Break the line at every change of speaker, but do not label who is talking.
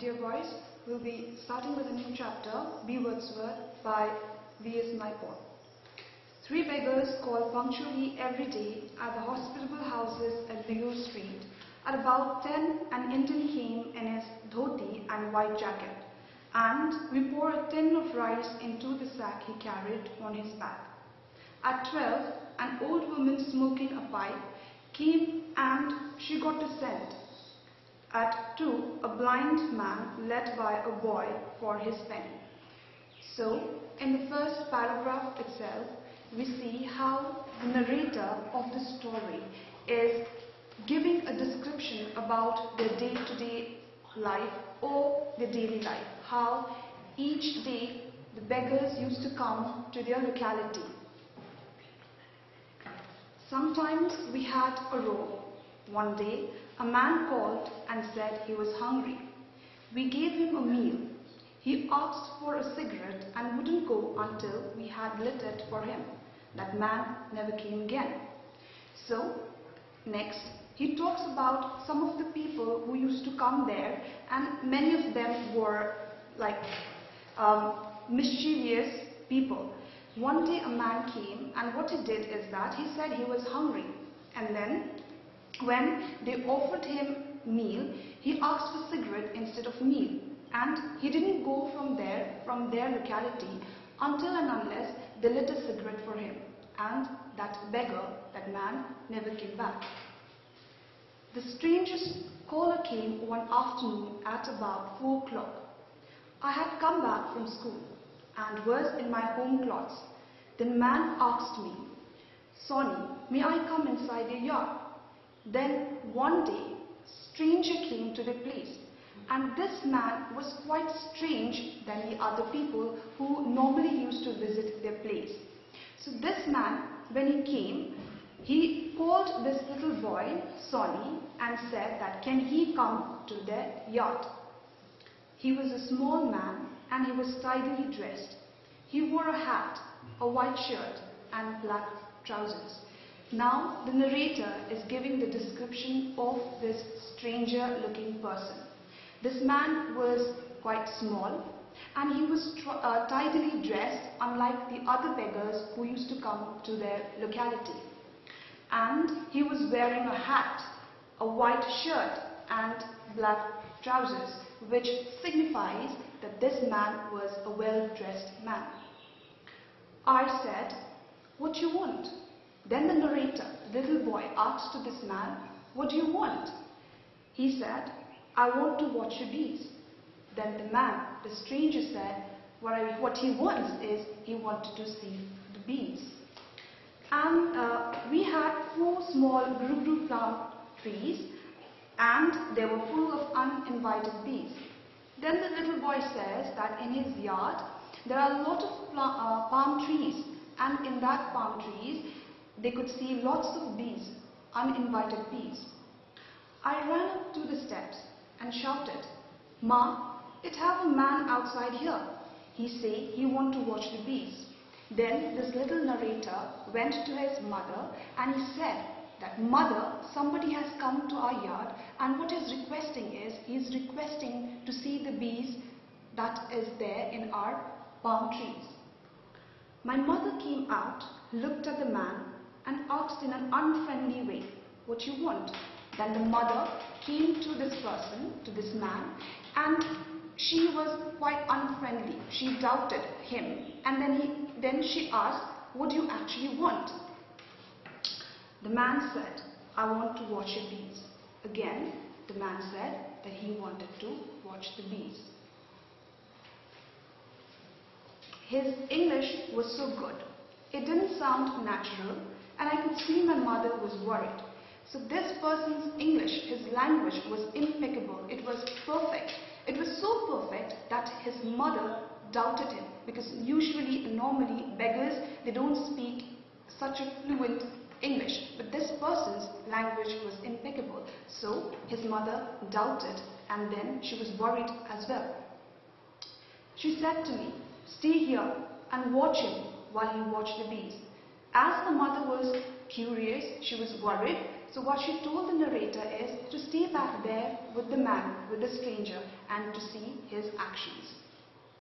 Dear boys, we'll be starting with a new chapter, Be Wordsworth by V.S. Naipaul. Three beggars call punctually every day at the hospitable houses at Beale Street. At about 10, an Indian came in his dhoti and white jacket, and we poured a tin of rice into the sack he carried on his back. At 12, an old woman smoking a pipe came and she got a cent. At 2, a blind man led by a boy for his penny. So, in the first paragraph itself, we see how the narrator of the story is giving a description about their day-to-day life or their daily life. How each day the beggars used to come to their locality. Sometimes we had a row. One day, a man called and said he was hungry. We gave him a meal. He asked for a cigarette and wouldn't go until we had lit it for him. That man never came again. So, next, he talks about some of the people who used to come there, and many of them were like mischievous people. One day a man came, and what he did is that he said he was hungry, and then when they offered him meal, he asked for cigarette instead of meal, and he didn't go from their locality until and unless they lit a cigarette for him, and that beggar, that man, never came back. The strangest caller came one afternoon at about 4 o'clock. I had come back from school and was in my home clothes. The man asked me, "Sonny, may I come inside your yard?" Then one day, stranger came to the place, and this man was quite strange than the other people who normally used to visit their place. So this man, when he came, he called this little boy, Sonny, and said that can he come to their yard. He was a small man and he was tidily dressed. He wore a hat, a white shirt and black trousers. Now the narrator is giving the description of this stranger looking person. This man was quite small and he was tidily dressed, unlike the other beggars who used to come to their locality. And he was wearing a hat, a white shirt and black trousers, which signifies that this man was a well-dressed man. I said, "What do you want?" Then the narrator, the little boy, asked to this man, "What do you want?" He said, "I want to watch your bees." Then the man, the stranger, said, what he wants is he wanted to see the bees. And we had 4 small guru plum trees, and they were full of uninvited bees. Then the little boy says that in his yard there are a lot of palm trees, and in that palm trees they could see lots of bees, uninvited bees. I ran up to the steps and shouted, "Ma, it have a man outside here. He say he want to watch the bees." Then this little narrator went to his mother and he said that, "Mother, somebody has come to our yard, and what he's requesting is, he's requesting to see the bees that is there in our palm trees." My mother came out, looked at the man and asked in an unfriendly way, "What you want?" Then the mother came to this person, to this man, and she was quite unfriendly. She doubted him, and then she asked, "What do you actually want?" The man said, "I want to watch your bees." Again, the man said that he wanted to watch the bees. His English was so good. It didn't sound natural, and I could see my mother was worried. So this person's English, his language was impeccable. It was perfect. It was so perfect that his mother doubted him, because normally beggars, they don't speak such a fluent English, but this person's language was impeccable. So his mother doubted, and then she was worried as well. She said to me, "Stay here and watch him while you watch the bees." As the mother was curious, she was worried, So what she told the narrator is to stay back there with the man, with the stranger, and to see his actions.